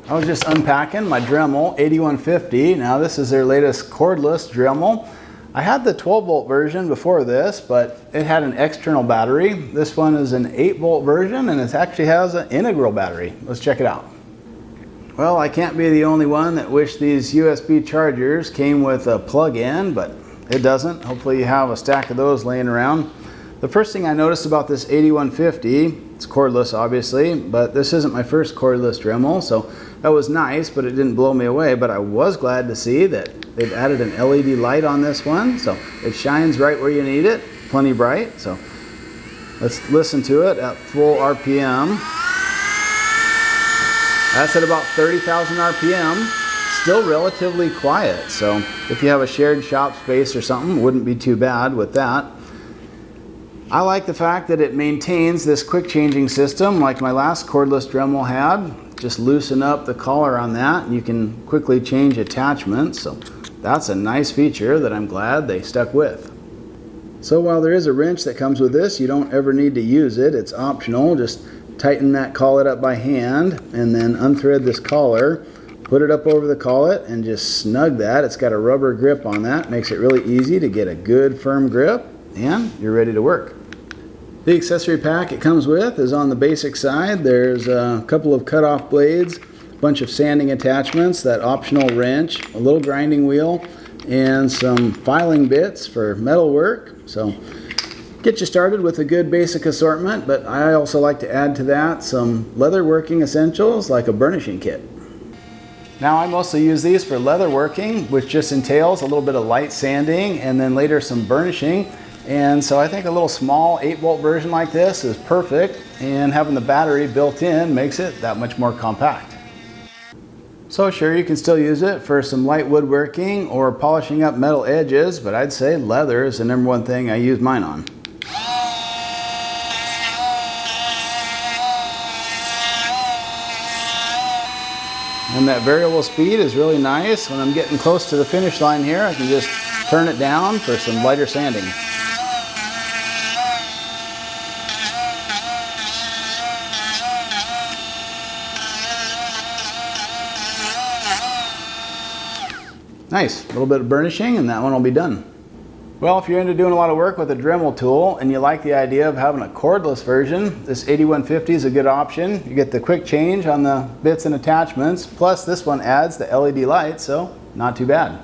I was just unpacking my Dremel 8150. Now this is their latest cordless Dremel. I had the 12 volt version before this, but it had an external battery. This one is an 8 volt version and it actually has an integral battery. Let's check it out. Well, I can't be the only one that wished these USB chargers came with a plug-in, but it doesn't. Hopefully you have a stack of those laying around. The first thing I noticed about this 8150, it's cordless obviously, but this isn't my first cordless Dremel, so that was nice, but it didn't blow me away. But I was glad to see that they've added an LED light on this one, so it shines right where you need it, plenty bright. So let's listen to it at full RPM. That's at about 30,000 RPM, still relatively quiet. So if you have a shared shop space or something, wouldn't be too bad with that. I like the fact that it maintains this quick changing system like my last cordless Dremel had. Just loosen up the collar on that and you can quickly change attachments. So that's a nice feature that I'm glad they stuck with. So while there is a wrench that comes with this, you don't ever need to use it. It's optional. Just tighten that collet up by hand and then unthread this collar. Put it up over the collet and just snug that. It's got a rubber grip on that. Makes it really easy to get a good firm grip and you're ready to work. The accessory pack it comes with is on the basic side. There's a couple of cut-off blades, a bunch of sanding attachments, that optional wrench, a little grinding wheel, and some filing bits for metal work. So get you started with a good basic assortment, but I also like to add to that some leatherworking essentials like a burnishing kit. Now I mostly use these for leatherworking, which just entails a little bit of light sanding and then later some burnishing. And so I think a little small 8 volt version like this is perfect, and having the battery built in makes it that much more compact. So sure, you can still use it for some light woodworking or polishing up metal edges, but I'd say leather is the #1 thing I use mine on. And that variable speed is really nice. When I'm getting close to the finish line here, I can just turn it down for some lighter sanding. Nice, a little bit of burnishing and that one will be done. Well, if you're into doing a lot of work with a Dremel tool and you like the idea of having a cordless version, this 8150 is a good option. You get the quick change on the bits and attachments, plus this one adds the LED light, so not too bad.